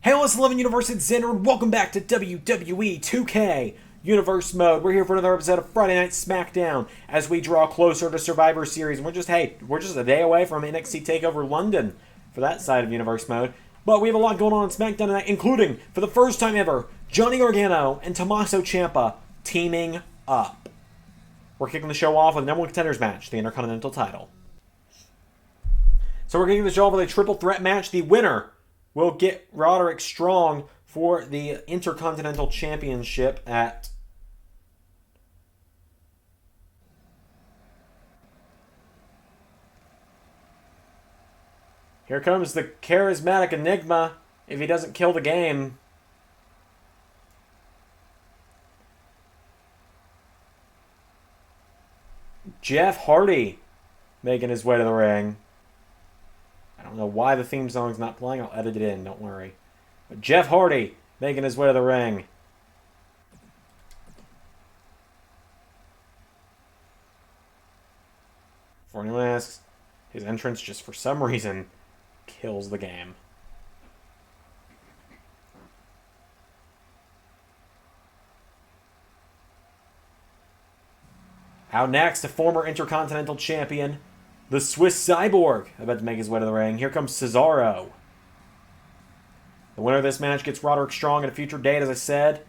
Hey, let's 11 Universe, it's Xander, and welcome back to WWE 2K Universe Mode. We're here for another episode of Friday Night Smackdown as we draw closer to Survivor Series. And we're just a day away from NXT TakeOver London for that side of Universe Mode. But we have a lot going on in SmackDown tonight, including, for the first time ever, Johnny Gargano and Tommaso Ciampa teaming up. We're kicking the show off with the number one contenders match, the Intercontinental title. So we're kicking the show off with a triple threat match. The winner will get Roderick Strong for the Intercontinental Championship at... Here comes the charismatic enigma if he doesn't kill the game. Jeff Hardy making his way to the ring. I don't know why the theme song's not playing. I'll edit it in, don't worry. But Jeff Hardy making his way to the ring. For anyone asks, his entrance just for some reason kills the game. Out next, a former Intercontinental Champion, the Swiss Cyborg, about to make his way to the ring. Here comes Cesaro. The winner of this match gets Roderick Strong at a future date, as I said.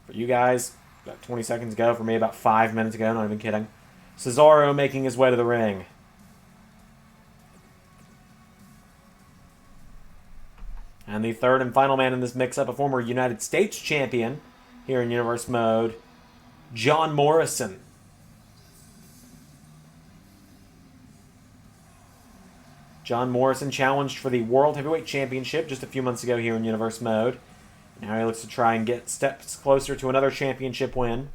For you guys, about 20 seconds ago. For me, about 5 minutes ago. Not even kidding. Cesaro making his way to the ring. And the third and final man in this mix-up, a former United States champion here in Universe Mode, John Morrison. John Morrison challenged for the World Heavyweight Championship just a few months ago here in Universe Mode. Now he looks to try and get steps closer to another championship win.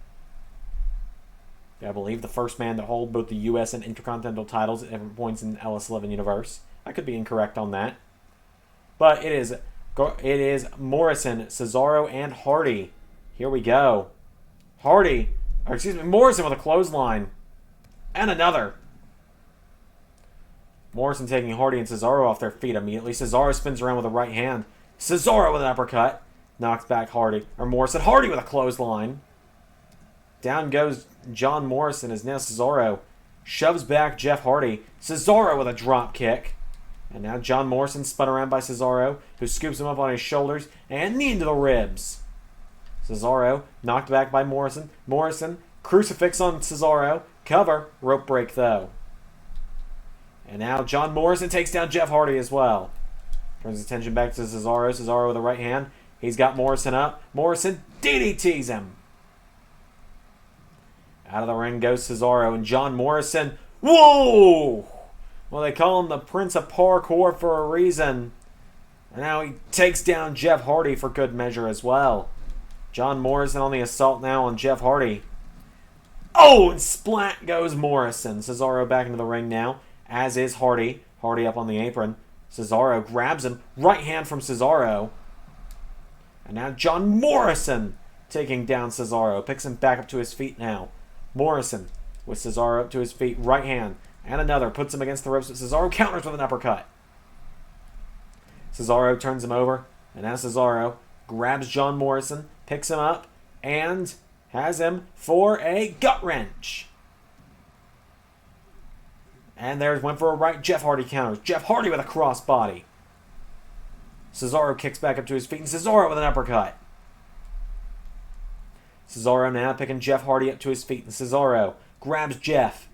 I believe the first man to hold both the U.S. and Intercontinental titles at different points in LS11 Universe. I could be incorrect on that. But it is Morrison, Cesaro, and Hardy. Here we go. Morrison with a clothesline. And another. Morrison taking Hardy and Cesaro off their feet immediately. Cesaro spins around with a right hand. Cesaro with an uppercut. Knocks back Morrison. Hardy with a clothesline. Down goes John Morrison as now Cesaro shoves back Jeff Hardy. Cesaro with a drop kick. And now John Morrison spun around by Cesaro, who scoops him up on his shoulders and knee into the ribs. Cesaro knocked back by Morrison. Morrison, crucifix on Cesaro. Cover, rope break though. And now John Morrison takes down Jeff Hardy as well. Turns his attention back to Cesaro. Cesaro with a right hand. He's got Morrison up. Morrison DDTs him. Out of the ring goes Cesaro and John Morrison. Whoa! Well, they call him the Prince of Parkour for a reason. And now he takes down Jeff Hardy for good measure as well. John Morrison on the assault now on Jeff Hardy. Oh, and splat goes Morrison. Cesaro back into the ring now. As is Hardy. Hardy up on the apron. Cesaro grabs him. Right hand from Cesaro. And now John Morrison taking down Cesaro. Picks him back up to his feet now. Morrison with Cesaro up to his feet. Right hand. And another. Puts him against the ropes. But Cesaro counters with an uppercut. Cesaro turns him over. And now Cesaro grabs John Morrison. Picks him up. And has him for a gut wrench. And there's one for a right. Jeff Hardy counters. Jeff Hardy with a crossbody. Cesaro kicks back up to his feet. And Cesaro with an uppercut. Cesaro now picking Jeff Hardy up to his feet. And Cesaro grabs Jeff.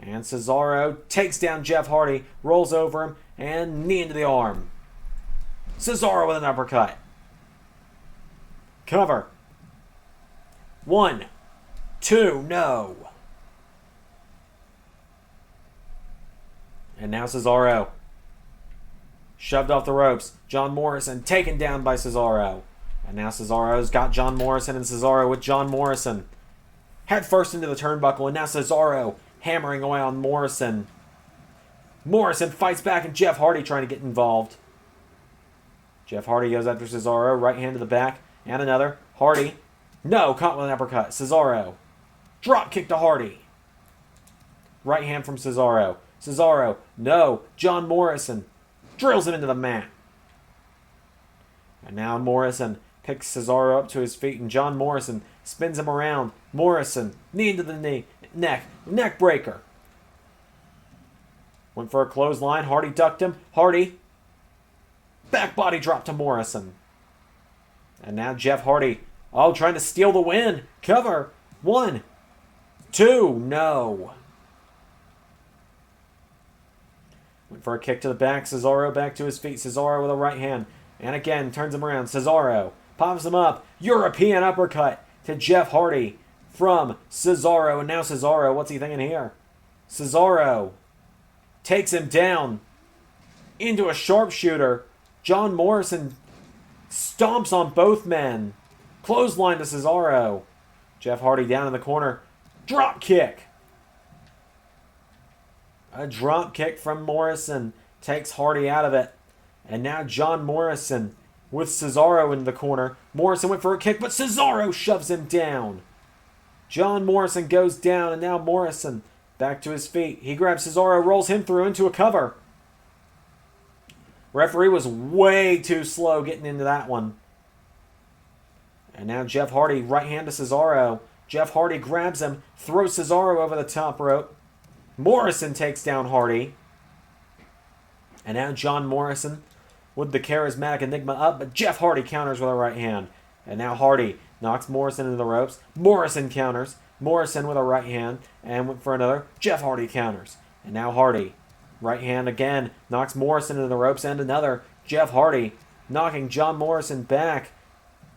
And Cesaro takes down Jeff Hardy. Rolls over him. And knee into the arm. Cesaro with an uppercut. Cover. 1, 2, no. And now Cesaro. Shoved off the ropes. John Morrison taken down by Cesaro. And now Cesaro's got John Morrison and Cesaro with John Morrison. Head first into the turnbuckle. And now Cesaro hammering away on Morrison. Morrison fights back and Jeff Hardy trying to get involved. Jeff Hardy goes after Cesaro. Right hand to the back. And another. Hardy. No, caught with an uppercut. Cesaro. Drop kick to Hardy. Right hand from Cesaro. Cesaro, no. John Morrison drills him into the mat. And now Morrison picks Cesaro up to his feet, and John Morrison spins him around. Morrison, knee to the neck breaker. Went for a clothesline. Hardy ducked him. Hardy, back body drop to Morrison. And now Jeff Hardy, trying to steal the win. Cover. 1, 2, no. Went for a kick to the back. Cesaro back to his feet. Cesaro with a right hand. And again, turns him around. Cesaro pops him up. European uppercut to Jeff Hardy from Cesaro. And now Cesaro, what's he thinking here? Cesaro takes him down into a sharpshooter. John Morrison stomps on both men. Clothesline to Cesaro. Jeff Hardy down in the corner. Drop kick. A drop kick from Morrison takes Hardy out of it. And now John Morrison with Cesaro in the corner. Morrison went for a kick, but Cesaro shoves him down. John Morrison goes down, and now Morrison back to his feet. He grabs Cesaro, rolls him through into a cover. Referee was way too slow getting into that one. And now Jeff Hardy, right hand to Cesaro. Jeff Hardy grabs him, throws Cesaro over the top rope. Morrison takes down Hardy. And now John Morrison with the charismatic Enigma up, but Jeff Hardy counters with a right hand. And now Hardy knocks Morrison into the ropes. Morrison counters. Morrison with a right hand, and went for another. Jeff Hardy counters. And now Hardy, right hand again, knocks Morrison into the ropes, and another. Jeff Hardy knocking John Morrison back.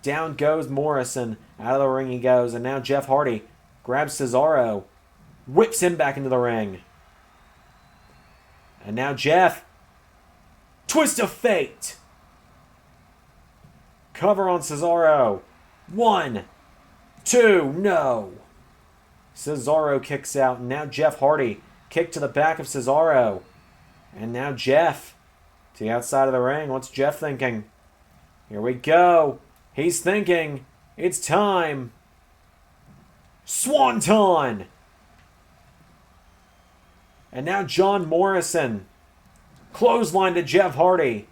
Down goes Morrison. Out of the ring he goes, and now Jeff Hardy grabs Cesaro, whips him back into the ring. And now Jeff, twist of fate. Cover on Cesaro. 1, 2, no. Cesaro kicks out. And now Jeff Hardy, kick to the back of Cesaro. And now Jeff to the outside of the ring. What's Jeff thinking? Here we go. He's thinking, it's time. Swanton. And now John Morrison, clothesline to Jeff Hardy.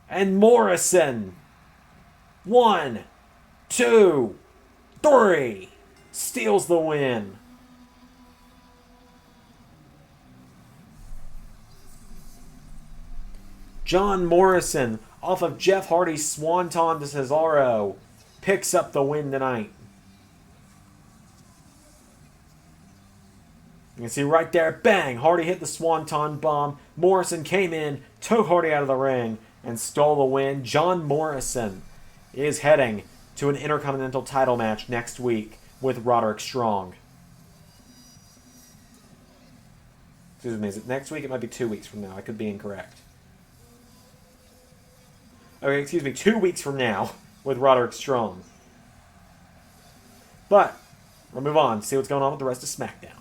And Morrison, 1, 2, 3, steals the win. John Morrison, off of Jeff Hardy's swanton to Cesaro, picks up the win tonight. You can see right there, bang, Hardy hit the swanton bomb. Morrison came in, took Hardy out of the ring, and stole the win. John Morrison is heading to an Intercontinental title match next week with Roderick Strong. Excuse me, is it next week? It might be 2 weeks from now. I could be incorrect. Okay, excuse me, 2 weeks from now with Roderick Strong. But we'll move on, see what's going on with the rest of SmackDown.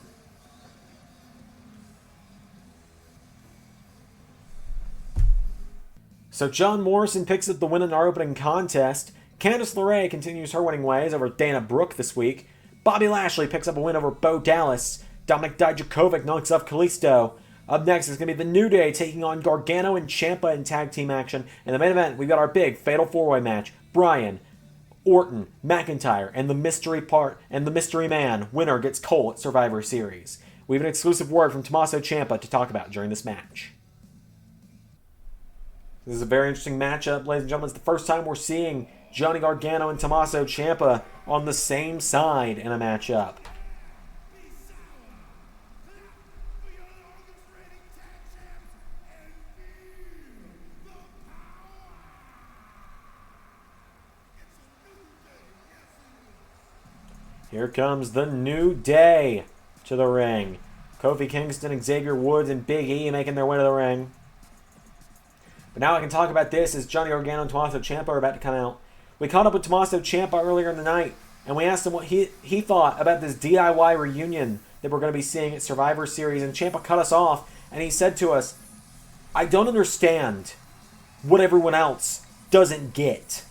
So John Morrison picks up the win in our opening contest. Candice LeRae continues her winning ways over Dana Brooke this week. Bobby Lashley picks up a win over Bo Dallas. Dominic Dijakovic knocks off Kalisto. Up next is going to be the New Day taking on Gargano and Ciampa in tag team action. In the main event, we've got our big Fatal 4-Way match. Bryan, Orton, McIntyre, and the Mystery Man. Winner gets Cole at Survivor Series. We have an exclusive word from Tommaso Ciampa to talk about during this match. This is a very interesting matchup, ladies and gentlemen. It's the first time we're seeing Johnny Gargano and Tommaso Ciampa on the same side in a matchup. Here comes the New Day to the ring. Kofi Kingston, Xavier Woods, and Big E making their way to the ring. But now I can talk about this as Johnny Gargano and Tommaso Ciampa are about to come out. We caught up with Tommaso Ciampa earlier in the night, and we asked him what he thought about this DIY reunion that we're going to be seeing at Survivor Series, and Ciampa cut us off, and he said to us, I don't understand what everyone else doesn't get.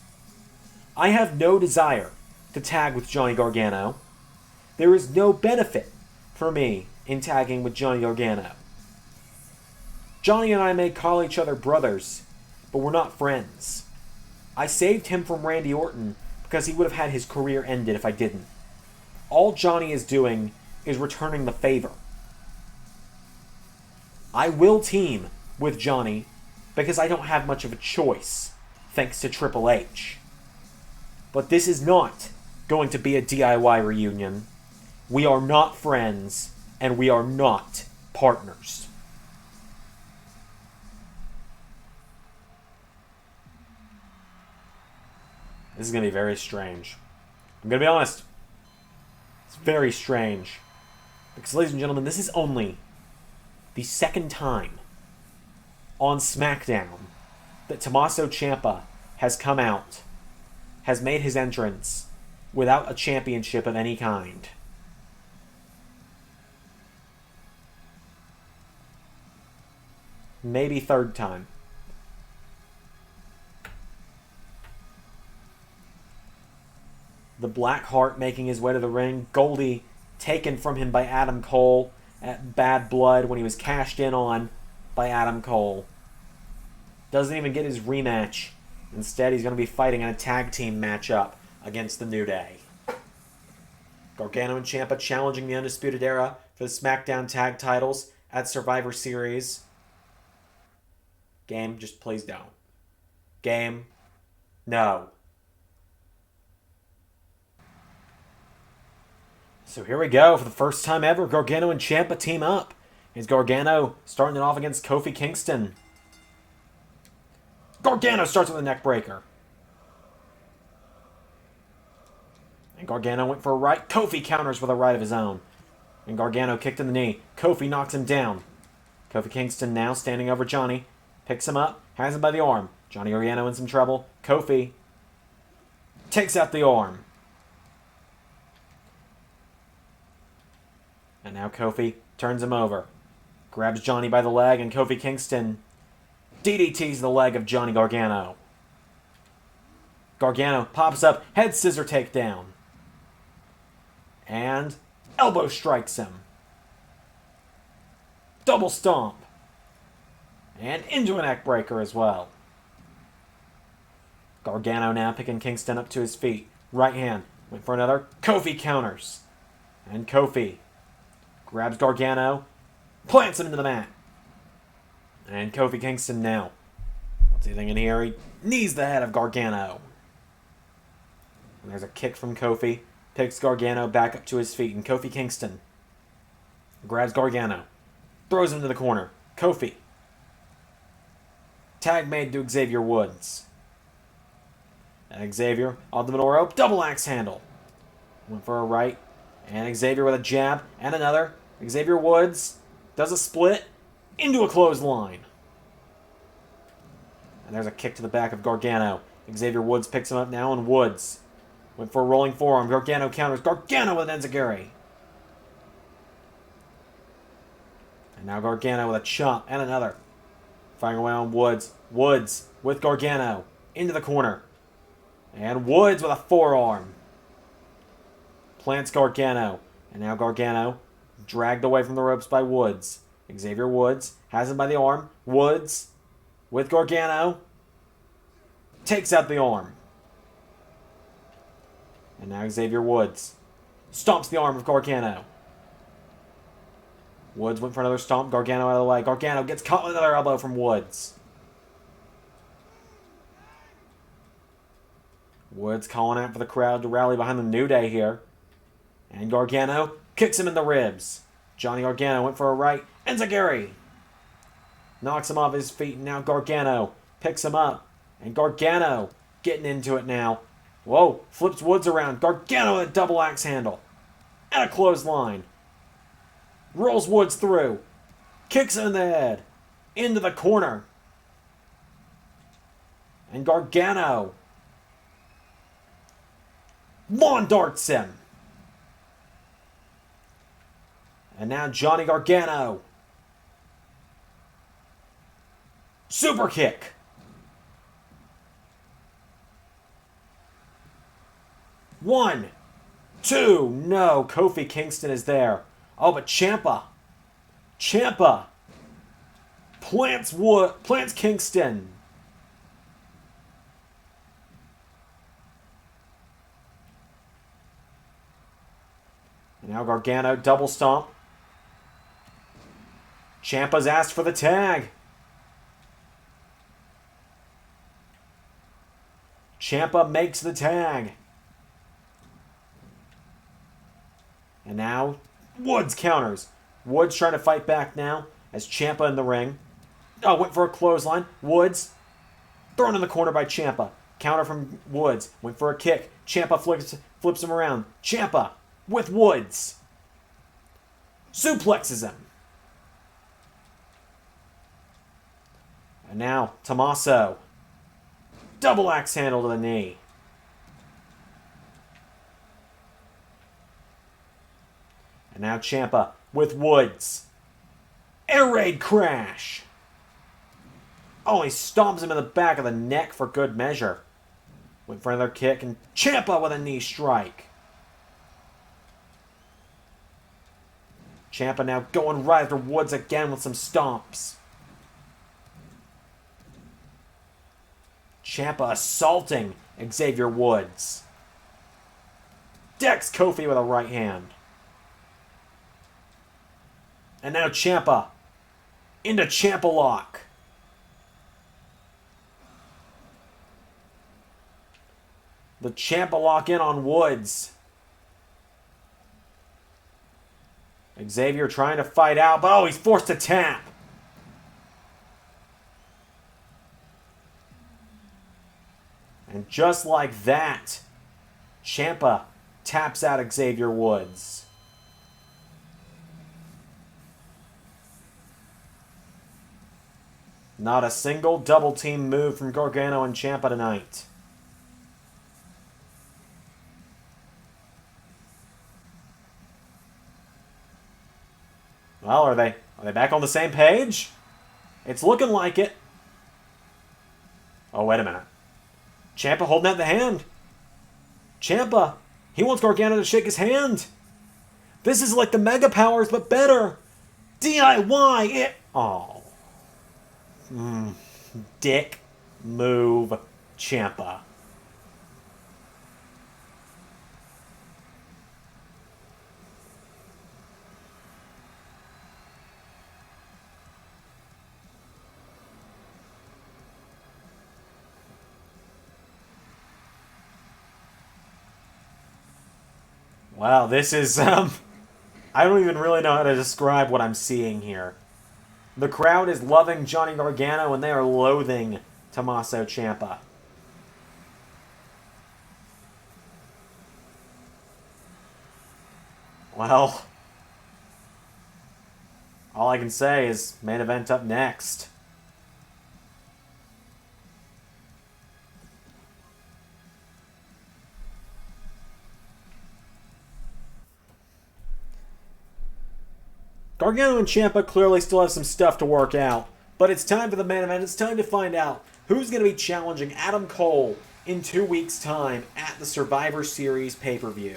I have no desire to tag with Johnny Gargano. There is no benefit for me in tagging with Johnny Gargano. Johnny and I may call each other brothers, but we're not friends. I saved him from Randy Orton because he would have had his career ended if I didn't. All Johnny is doing is returning the favor. I will team with Johnny because I don't have much of a choice, thanks to Triple H. But this is not going to be a DIY reunion. We are not friends, and we are not partners. This is going to be very strange. I'm going to be honest. It's very strange. Because, ladies and gentlemen, this is only the second time on Smackdown that Tommaso Ciampa has come out, has made his entrance without a championship of any kind. Maybe third time. The Black Heart making his way to the ring. Goldie taken from him by Adam Cole at Bad Blood when he was cashed in on by Adam Cole. Doesn't even get his rematch. Instead, he's going to be fighting in a tag team matchup against the New Day. Gargano and Ciampa challenging the Undisputed Era for the SmackDown tag titles at Survivor Series. Game, just please don't. Game, no. So here we go. For the first time ever, Gargano and Ciampa team up. Here's Gargano starting it off against Kofi Kingston. Gargano starts with a neck breaker. And Gargano went for a right. Kofi counters with a right of his own. And Gargano kicked in the knee. Kofi knocks him down. Kofi Kingston now standing over Johnny. Picks him up. Has him by the arm. Johnny Gargano in some trouble. Kofi takes out the arm. And now Kofi turns him over. Grabs Johnny by the leg, and Kofi Kingston DDTs the leg of Johnny Gargano. Gargano pops up, head scissor takedown. And elbow strikes him. Double stomp. And into a neck breaker as well. Gargano now picking Kingston up to his feet. Right hand. Went for another. Kofi counters. And Kofi grabs Gargano. Plants him into the mat. And Kofi Kingston now. What's he thinking here? He knees the head of Gargano. And there's a kick from Kofi. Picks Gargano back up to his feet. And Kofi Kingston grabs Gargano. Throws him to the corner. Kofi. Tag made to Xavier Woods. And Xavier on the middle rope. Double axe handle. Went for a right. And Xavier with a jab. And another. Xavier Woods does a split into a clothesline. And there's a kick to the back of Gargano. Xavier Woods picks him up now, and Woods went for a rolling forearm. Gargano counters. Gargano with an enziguri. And now Gargano with a chop and another. Firing away on Woods. Woods with Gargano into the corner. And Woods with a forearm. Plants Gargano. And now Gargano dragged away from the ropes by Woods. Xavier Woods has him by the arm. Woods with Gargano takes out the arm. And now Xavier Woods stomps the arm of Gargano. Woods went for another stomp. Gargano out of the way. Gargano gets caught with another elbow from Woods. Woods calling out for the crowd to rally behind the New Day here. And Gargano kicks him in the ribs. Johnny Gargano went for a right. Enziguri knocks him off his feet. And now Gargano picks him up. And Gargano getting into it now. Whoa, flips Woods around. Gargano with a double axe handle. And a clothesline. Rolls Woods through. Kicks him in the head. Into the corner. And Gargano lawn darts him. And now Johnny Gargano. Super kick. One, two, no. Kofi Kingston is there. Oh, but Ciampa plants Kingston. And now Gargano, double stomp. Ciampa's asked for the tag. Ciampa makes the tag. And now, Woods counters. Woods trying to fight back now as Ciampa in the ring. Oh, went for a clothesline. Woods thrown in the corner by Ciampa. Counter from Woods. Went for a kick. Ciampa flips him around. Ciampa with Woods. Suplexes him. And now, Tommaso. Double axe handle to the knee. And now Ciampa with Woods. Air raid crash. Oh, he stomps him in the back of the neck for good measure. Went for another kick, and Ciampa with a knee strike. Ciampa now going right after Woods again with some stomps. Ciampa assaulting Xavier Woods. Decks Kofi with a right hand. And now Ciampa into Ciampa lock. The Ciampa lock in on Woods. Xavier trying to fight out, but oh, he's forced to tap. And just like that, Ciampa taps out Xavier Woods. Not a single double team move from Gargano and Ciampa tonight. Well, are they back on the same page? It's looking like it. Oh, wait a minute. Ciampa holding out the hand. Ciampa, he wants Gargano to shake his hand. This is like the Mega Powers, but better. DIY it. Oh. Dick move, Ciampa. Wow, this is, I don't even really know how to describe what I'm seeing here. The crowd is loving Johnny Gargano, and they are loathing Tommaso Ciampa. Well, all I can say is main event up next. Gargano and Ciampa clearly still have some stuff to work out, but it's time for the main event. It's time to find out who's going to be challenging Adam Cole in 2 weeks' time at the Survivor Series pay-per-view.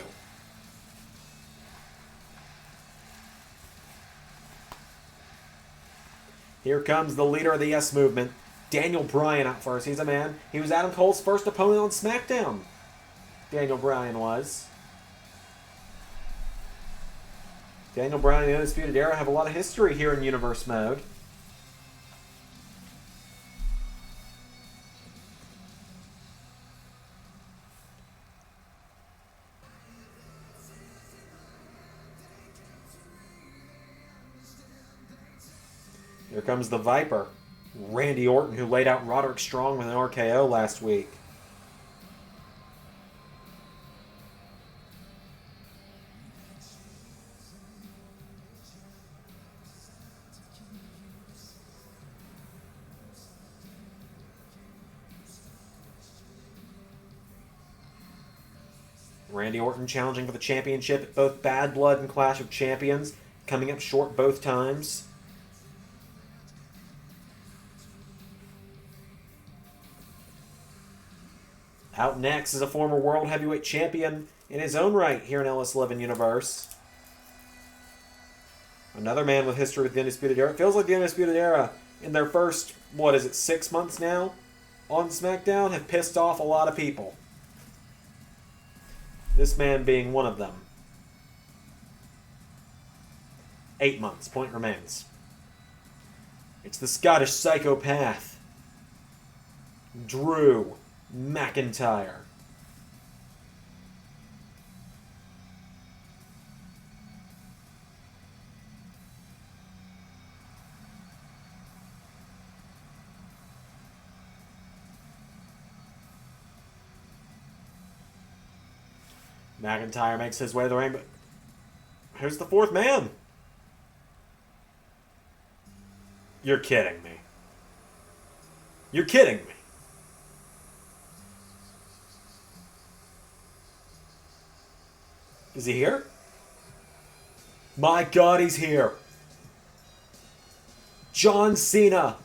Here comes the leader of the Yes Movement, Daniel Bryan out first. He's a man. He was Adam Cole's first opponent on Smackdown. Daniel Bryan was. Daniel Bryan and the Undisputed Era have a lot of history here in Universe Mode. Here comes the Viper, Randy Orton, who laid out Roderick Strong with an RKO last week. Randy Orton challenging for the championship at both Bad Blood and Clash of Champions, coming up short both times. Out next is a former World Heavyweight Champion in his own right here in LS11 Universe. Another man with history with the Undisputed Era. It feels like the Undisputed Era, in their first, 6 months now on SmackDown, have pissed off a lot of people. This man being one of them. 8 months. Point remains. It's the Scottish psychopath, Drew McIntyre. McIntyre makes his way to the ring, but who's the fourth man? You're kidding me. You're kidding me. Is he here? My God, he's here. John Cena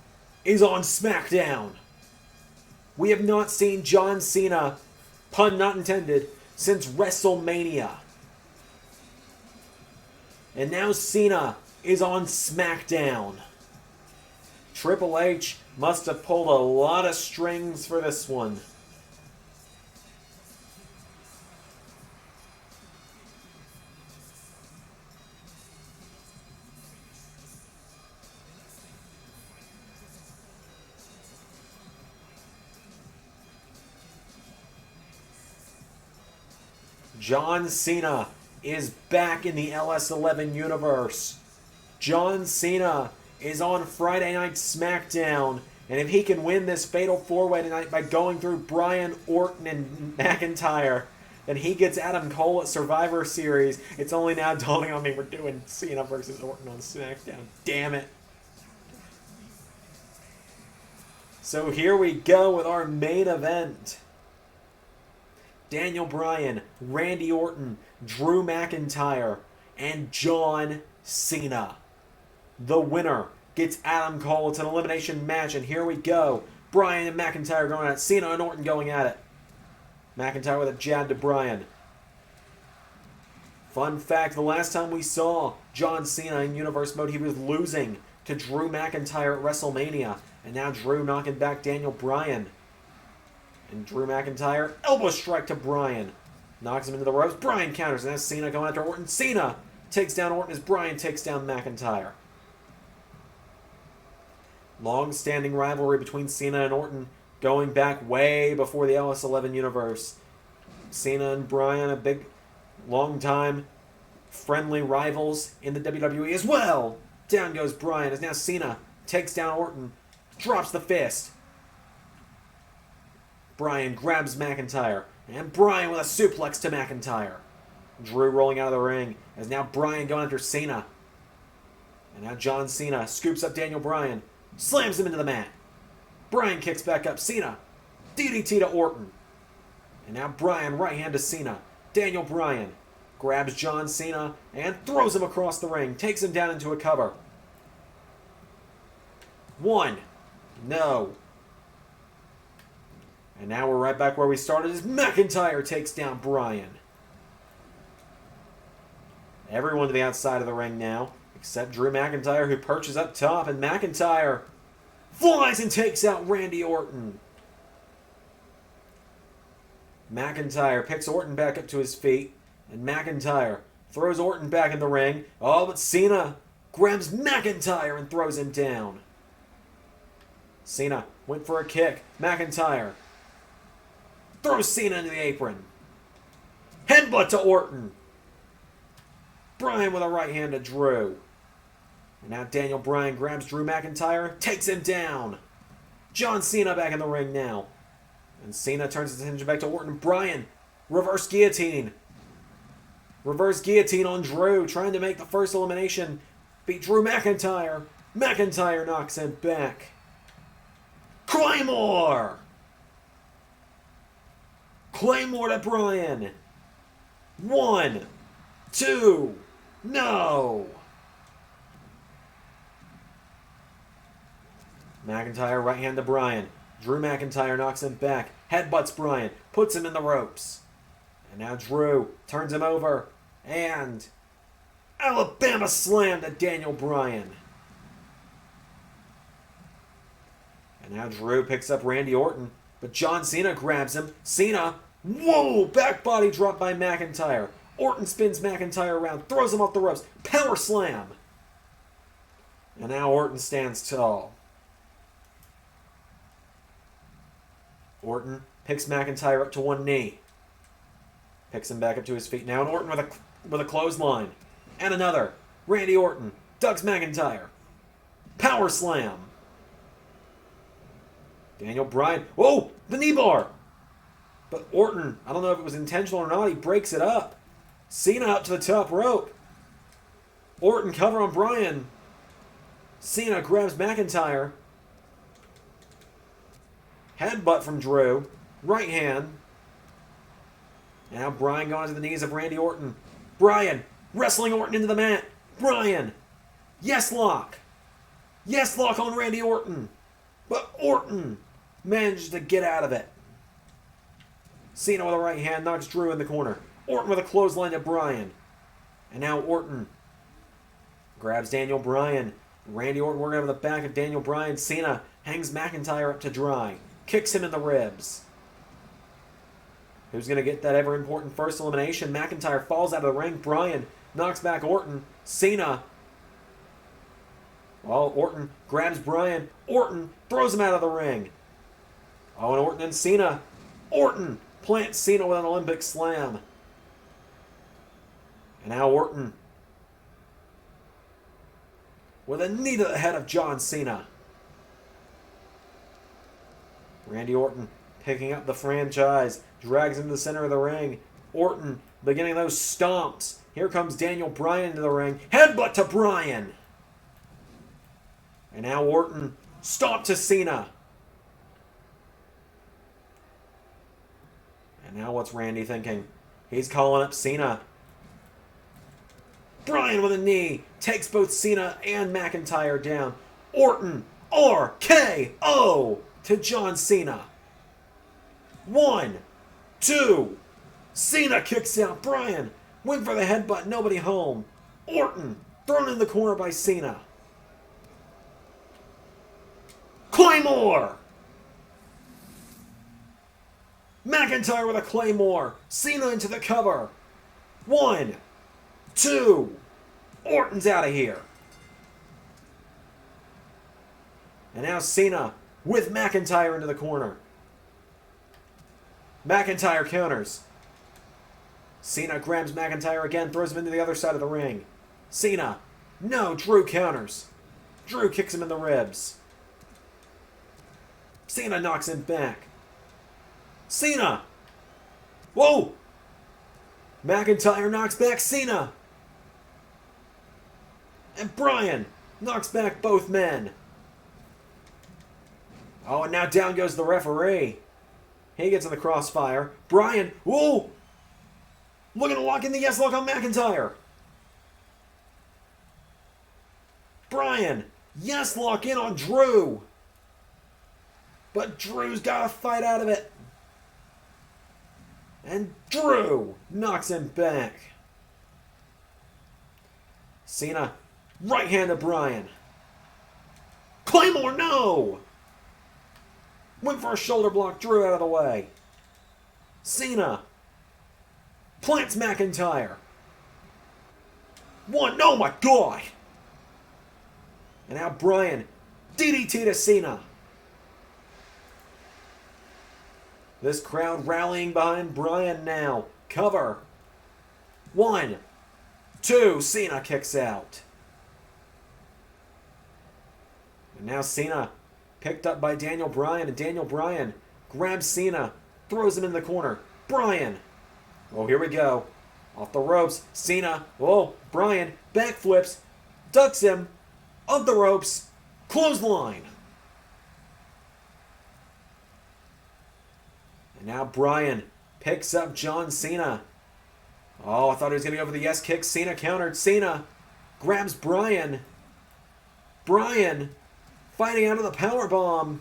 is on Smackdown. We have not seen John Cena, pun not intended, since WrestleMania. And now Cena is on Smackdown. Triple H must have pulled a lot of strings for this one. John Cena is back in the LS11 universe. John Cena is on Friday Night SmackDown. And if he can win this Fatal 4-Way tonight by going through Bryan, Orton, and McIntyre, then he gets Adam Cole at Survivor Series. It's only now dawning on me we're doing Cena versus Orton on SmackDown. Damn it. So here we go with our main event. Daniel Bryan, Randy Orton, Drew McIntyre, and John Cena. The winner gets Adam Cole. It's an elimination match, and here we go. Bryan and McIntyre going at it. Cena and Orton going at it. McIntyre with a jab to Bryan. Fun fact, the last time we saw John Cena in Universe Mode, he was losing to Drew McIntyre at WrestleMania. And now Drew knocking back Daniel Bryan. And Drew McIntyre, elbow strike to Bryan. Knocks him into the ropes. Bryan counters, and that's Cena going after Orton. Cena takes down Orton as Bryan takes down McIntyre. Long-standing rivalry between Cena and Orton, going back way before the LS11 universe. Cena and Bryan, a big, long-time, friendly rivals in the WWE as well. Down goes Bryan as now Cena takes down Orton, drops the fist. Bryan grabs McIntyre, and Bryan with a suplex to McIntyre. Drew rolling out of the ring, as now Bryan going after Cena. And now John Cena scoops up Daniel Bryan, slams him into the mat. Bryan kicks back up Cena, DDT to Orton. And now Bryan right hand to Cena. Daniel Bryan grabs John Cena and throws him across the ring, takes him down into a cover. 1. No. And now we're right back where we started as McIntyre takes down Bryan. Everyone to the outside of the ring now, except Drew McIntyre, who perches up top, and McIntyre flies and takes out Randy Orton. McIntyre picks Orton back up to his feet, and McIntyre throws Orton back in the ring. Oh, but Cena grabs McIntyre and throws him down. Cena went for a kick. McIntyre throws Cena into the apron. Headbutt to Orton. Bryan with a right hand to Drew. And now Daniel Bryan grabs Drew McIntyre, takes him down. John Cena back in the ring now. And Cena turns his attention back to Orton. Bryan, reverse guillotine. Reverse guillotine on Drew, trying to make the first elimination. Beat Drew McIntyre. McIntyre knocks him back. Claymore! Claymore to Bryan. 1, 2, no! McIntyre right hand to Bryan. Drew McIntyre knocks him back. Headbutts Bryan. Puts him in the ropes. And now Drew turns him over. And Alabama slam to Daniel Bryan. And now Drew picks up Randy Orton. But John Cena grabs him. Cena, whoa! Back body drop by McIntyre. Orton spins McIntyre around. Throws him off the ropes. Power slam. And now Orton stands tall. Orton picks McIntyre up to one knee. Picks him back up to his feet. Now and Orton with a clothesline. And another. Randy Orton ducks McIntyre. Power slam. Daniel Bryan. Whoa! The knee bar! But Orton, I don't know if it was intentional or not, he breaks it up. Cena up to the top rope. Orton cover on Bryan. Cena grabs McIntyre. Headbutt from Drew. Right hand. Now Bryan going to the knees of Randy Orton. Bryan wrestling Orton into the mat. Bryan. Yes lock. Yes lock on Randy Orton. But Orton manages to get out of it. Cena with a right hand knocks Drew in the corner. Orton with a clothesline to Bryan. And now Orton grabs Daniel Bryan. Randy Orton working over the back of Daniel Bryan. Cena hangs McIntyre up to dry. Kicks him in the ribs. Who's going to get that ever-important first elimination? McIntyre falls out of the ring. Bryan knocks back Orton. Cena. Well, Orton grabs Bryan. Orton throws him out of the ring. Oh, and Orton and Cena. Orton plants Cena with an Olympic slam. And now Orton with a knee to the head of John Cena. Randy Orton picking up the franchise, drags him to the center of the ring. Orton beginning those stomps. Here comes Daniel Bryan into the ring. Headbutt to Bryan. And now Orton stomp to Cena. And now what's Randy thinking? He's calling up Cena. Bryan with a knee takes both Cena and McIntyre down. Orton RKO to John Cena. 1, 2. Cena kicks out. Bryan went for the headbutt. Nobody home. Orton thrown in the corner by Cena. Claymore. McIntyre with a Claymore. Cena into the cover. 1, 2. Orton's out of here. And now Cena with McIntyre into the corner. McIntyre counters. Cena grabs McIntyre again, throws him into the other side of the ring. Cena. No, Drew counters. Drew kicks him in the ribs. Cena knocks him back. Cena. Whoa. McIntyre knocks back Cena. And Bryan knocks back both men. Oh, and now down goes the referee. He gets in the crossfire. Bryan, whoa! Looking to lock in the yes lock on McIntyre. Bryan, yes lock in on Drew. But Drew's got to fight out of it. And Drew knocks him back. Cena, right hand to Bryan. Claymore, no! Went for a shoulder block, Drew out of the way. Cena plants McIntyre. 1, oh my God! And now Bryan, DDT to Cena. This crowd rallying behind Bryan now. Cover. 1, 2, Cena kicks out. And now Cena picked up by Daniel Bryan, and Daniel Bryan grabs Cena, throws him in the corner. Bryan. Oh, here we go. Off the ropes. Cena. Oh, Bryan backflips, ducks him, up the ropes, clothesline. And now Bryan picks up John Cena. Oh, I thought he was going to go for the yes kick. Cena countered. Cena grabs Bryan. Bryan fighting out of the powerbomb.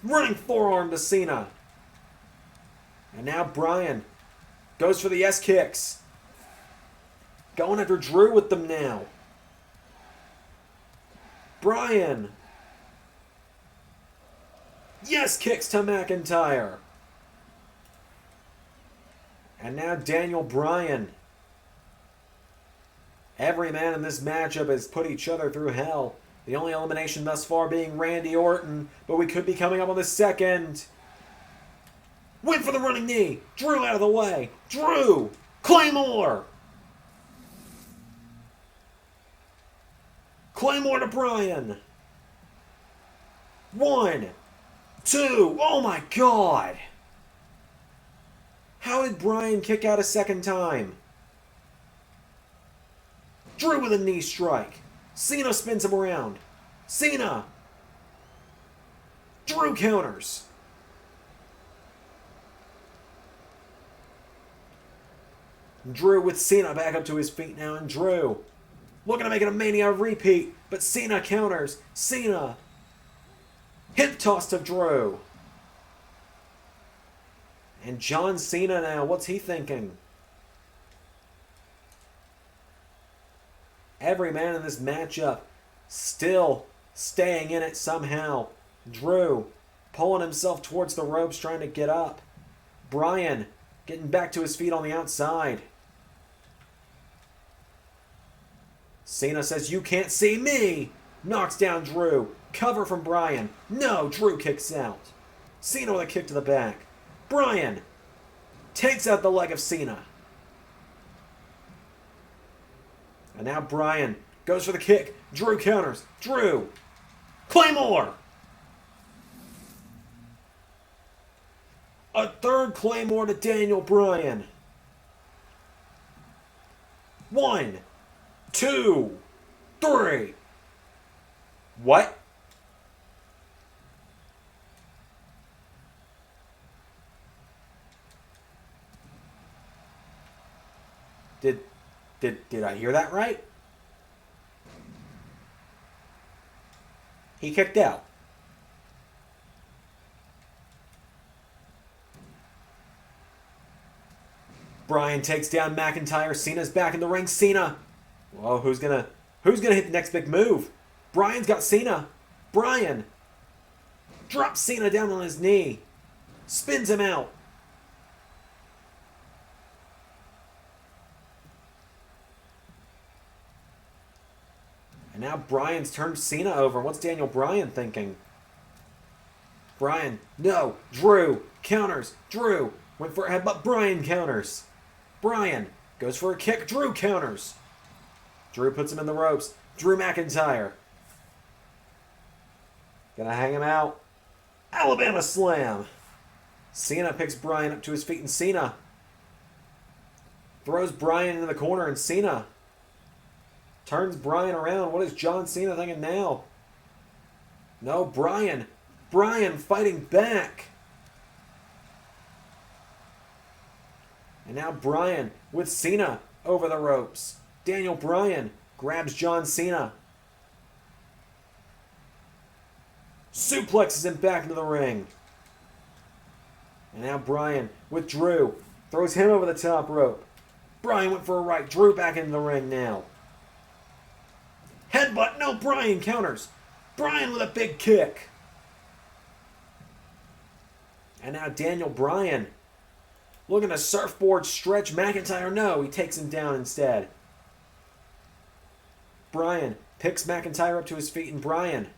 Running forearm to Cena. And now Bryan goes for the yes kicks. Going after Drew with them now. Bryan. Yes kicks to McIntyre. And now Daniel Bryan. Every man in this matchup has put each other through hell. The only elimination thus far being Randy Orton, but we could be coming up on the second. Went for the running knee. Drew out of the way. Drew! Claymore! Claymore to Bryan. 1, 2. Oh my God! How did Bryan kick out a second time? Drew with a knee strike. Cena spins him around. Cena! Drew counters. Drew with Cena back up to his feet now, and Drew looking to make it a Mania repeat, but Cena counters. Cena. Hip toss to Drew. And John Cena now, what's he thinking? Every man in this matchup still staying in it somehow. Drew pulling himself towards the ropes, trying to get up. Bryan getting back to his feet on the outside. Cena says, "You can't see me!" Knocks down Drew. Cover from Bryan. No, Drew kicks out. Cena with a kick to the back. Bryan takes out the leg of Cena. And now Bryan goes for the kick. Drew counters. Drew. Claymore! A third Claymore to Daniel Bryan. 1, 2, 3. What? Did I hear that right? He kicked out. Bryan takes down McIntyre. Cena's back in the ring. Cena. Whoa, who's gonna hit the next big move? Bryan's got Cena. Bryan drops Cena down on his knee. Spins him out. And now Bryan's turned Cena over. What's Daniel Bryan thinking? Bryan, no. Drew counters. Drew went for a headbutt. Bryan counters. Bryan goes for a kick. Drew counters. Drew puts him in the ropes. Drew McIntyre. Gonna hang him out. Alabama slam. Cena picks Bryan up to his feet, and Cena throws Bryan into the corner, and Cena turns Bryan around. What is John Cena thinking now? No, Bryan. Bryan fighting back. And now Bryan with Cena over the ropes. Daniel Bryan grabs John Cena. Suplexes him back into the ring. And now Bryan with Drew. Throws him over the top rope. Bryan went for a right. Drew back into the ring now. Headbutt. No, Bryan counters. Bryan with a big kick. And now Daniel Bryan looking to surfboard stretch McIntyre. No, he takes him down instead. Bryan picks McIntyre up to his feet, and Bryan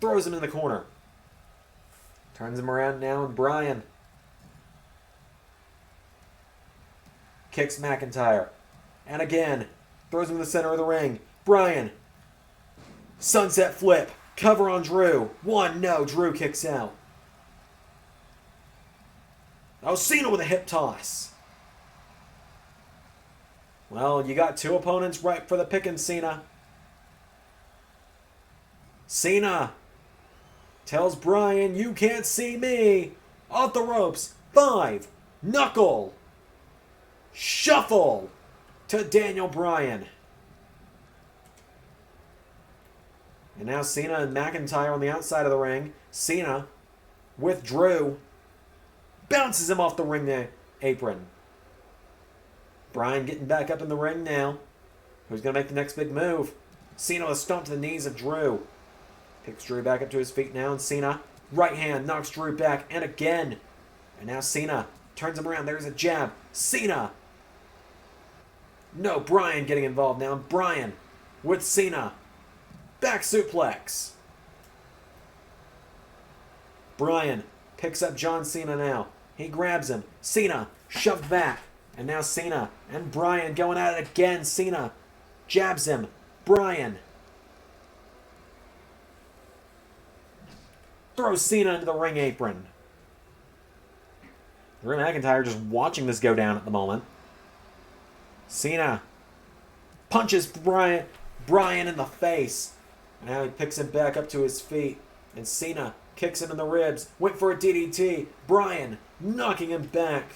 throws him in the corner. Turns him around now, and Bryan kicks McIntyre. And again, throws him in the center of the ring. Bryan, sunset flip, cover on Drew. 1, no, Drew kicks out. Oh, Cena with a hip toss. Well, you got two opponents right for the picking, Cena. Cena tells Bryan, "You can't see me." Off the ropes. 5. Knuckle. Shuffle to Daniel Bryan. And now Cena and McIntyre on the outside of the ring. Cena with Drew. Bounces him off the ring apron. Bryan getting back up in the ring now. Who's going to make the next big move? Cena with a stomp to the knees of Drew. Picks Drew back up to his feet now, and Cena, right hand, knocks Drew back, and again. And now Cena turns him around. There's a jab. Cena No, Bryan getting involved now. Bryan with Cena. Back suplex. Bryan picks up John Cena now. He grabs him. Cena shoved back. And now Cena and Bryan going at it again. Cena jabs him. Bryan throws Cena into the ring apron. Drew McIntyre just watching this go down at the moment. Cena punches Bryan in the face. Now he picks him back up to his feet. And Cena kicks him in the ribs. Went for a DDT. Bryan knocking him back.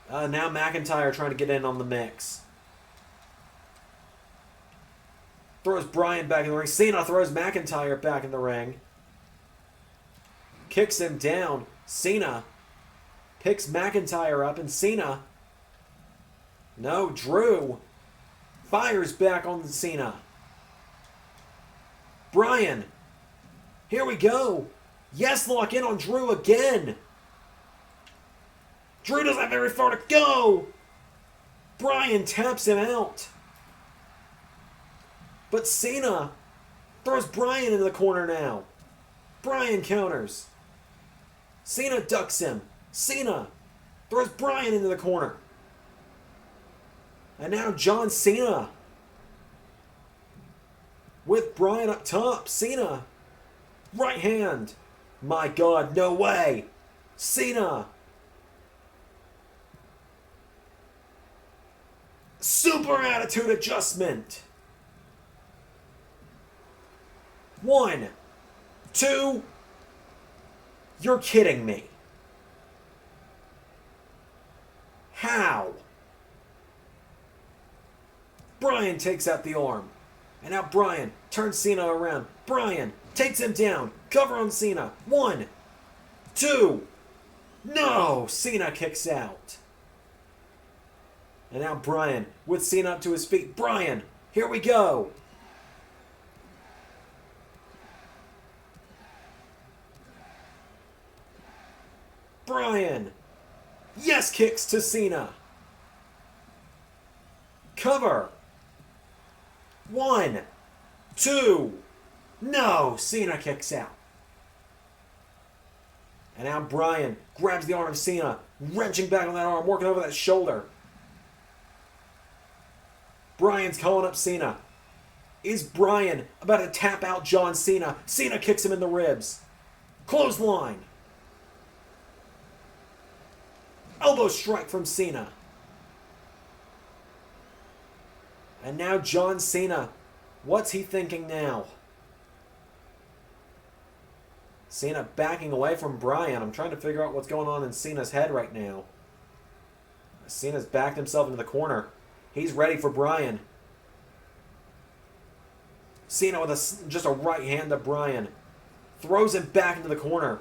Now McIntyre trying to get in on the mix. Throws Bryan back in the ring. Cena throws McIntyre back in the ring. Kicks him down. Cena picks McIntyre up, and Cena... No, Drew fires back on Cena. Bryan. Here we go. Yes, lock in on Drew again. Drew doesn't have very far to go. Bryan taps him out. But Cena throws Bryan into the corner now. Bryan counters. Cena ducks him. Cena throws Bryan into the corner. And now John Cena with Bryan up top. Cena, right hand. My God, no way. Cena. Super attitude adjustment. 1, 2. You're kidding me. How? Bryan takes out the arm. And now Bryan turns Cena around. Bryan takes him down. Cover on Cena. 1, 2. No! Cena kicks out. And now Bryan with Cena up to his feet. Bryan, here we go. Bryan. Yes, kicks to Cena. Cover. 1, 2. No, Cena kicks out. And now Bryan grabs the arm of Cena, wrenching back on that arm, working over that shoulder. Bryan's calling up Cena. Is Bryan about to tap out John Cena? Cena kicks him in the ribs. Clothesline. Elbow strike from Cena. And now John Cena. What's he thinking now? Cena backing away from Bryan. I'm trying to figure out what's going on in Cena's head right now. Cena's backed himself into the corner. He's ready for Bryan. Cena with just a right hand to Bryan. Throws him back into the corner.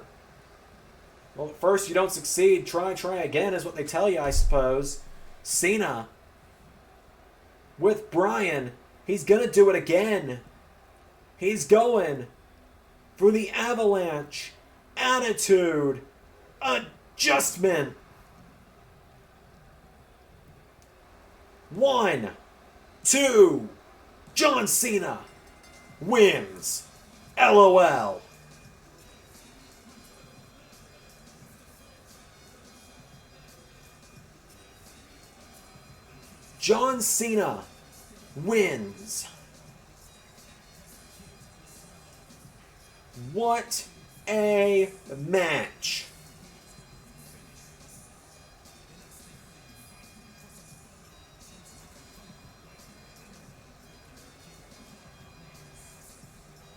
Well, at first you don't succeed. Try again is what they tell you, I suppose. Cena with Bryan. He's going to do it again. He's going for the avalanche. Attitude. Adjustment. 1, 2. John Cena wins. LOL. John Cena wins. What a match.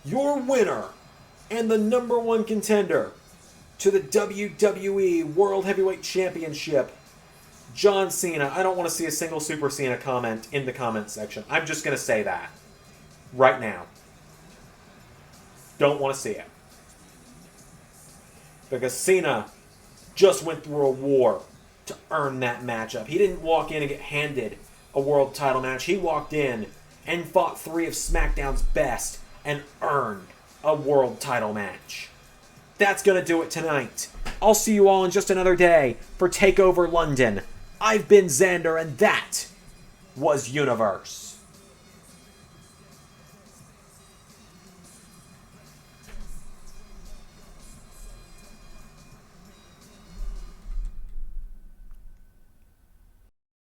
Your winner and the #1 contender to the WWE World Heavyweight Championship, John Cena. I don't want to see a single Super Cena comment in the comment section. I'm just going to say that right now. Don't want to see it. Because Cena just went through a war to earn that matchup. He didn't walk in and get handed a world title match. He walked in and fought 3 of SmackDown's best and earned a world title match. That's going to do it tonight. I'll see you all in just another day for TakeOver London. I've been Xander, and that was Universe.